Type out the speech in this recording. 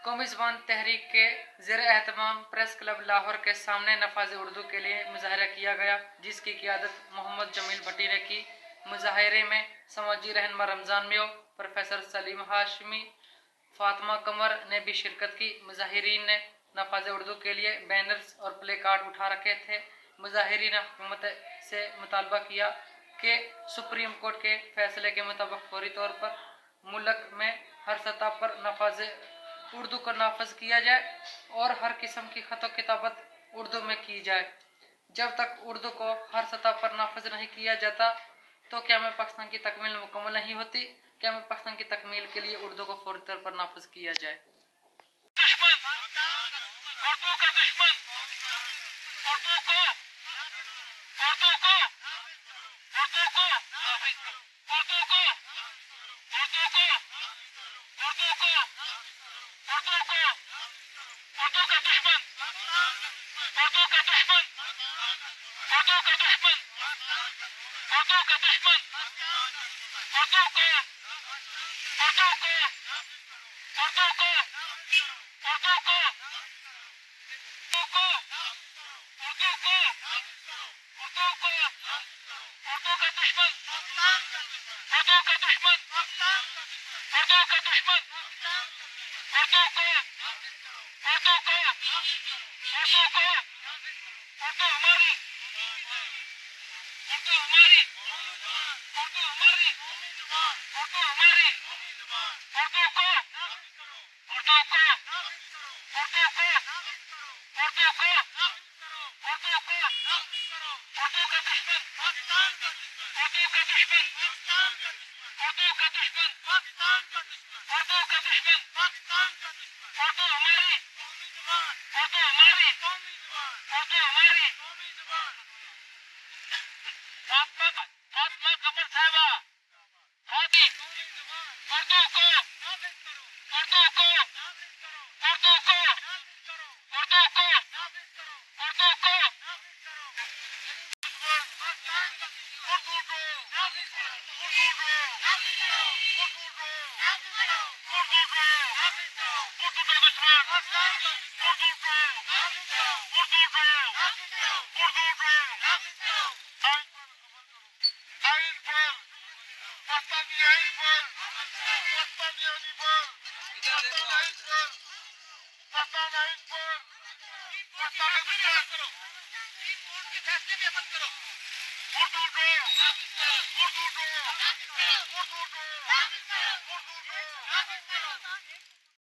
कौमी ज़बान तहरीक के ज़ेर एहतमाम प्रेस क्लब लाहौर के सामने नफाज उर्दू के लिए मुजाहरा किया गया, जिसकी क़ियादत मोहम्मद जमील भट्टी ने की। मुजाहरे में समाजी रहनुमा रमज़ान मियो, प्रोफेसर सलीम हाशमी, फातिमा कमर ने भी शिरकत की। मुजाहिरीन ने नफाज उर्दू के लिए बैनर्स और प्ले कार्ड उठा रखे थे। मुजाहिरीन ने हुकूमत से मुतालबा किया कि सुप्रीम कोर्ट के फैसले के मुताबिक फौरी तौर पर मुल्क में हर सतह पर नफाज उर्दू को नाफज किया जाए और हर किस्म की खत किताबत उर्दू में की जाए। जब तक उर्दू को हर सतह पर नाफज नहीं किया जाता तो क़याम पाकिस्तान की तकमील मुकम्मल नहीं होती। क़याम पाकिस्तान की तकमील के लिए उर्दू को फौरी तौर पर नाफज किया जाए।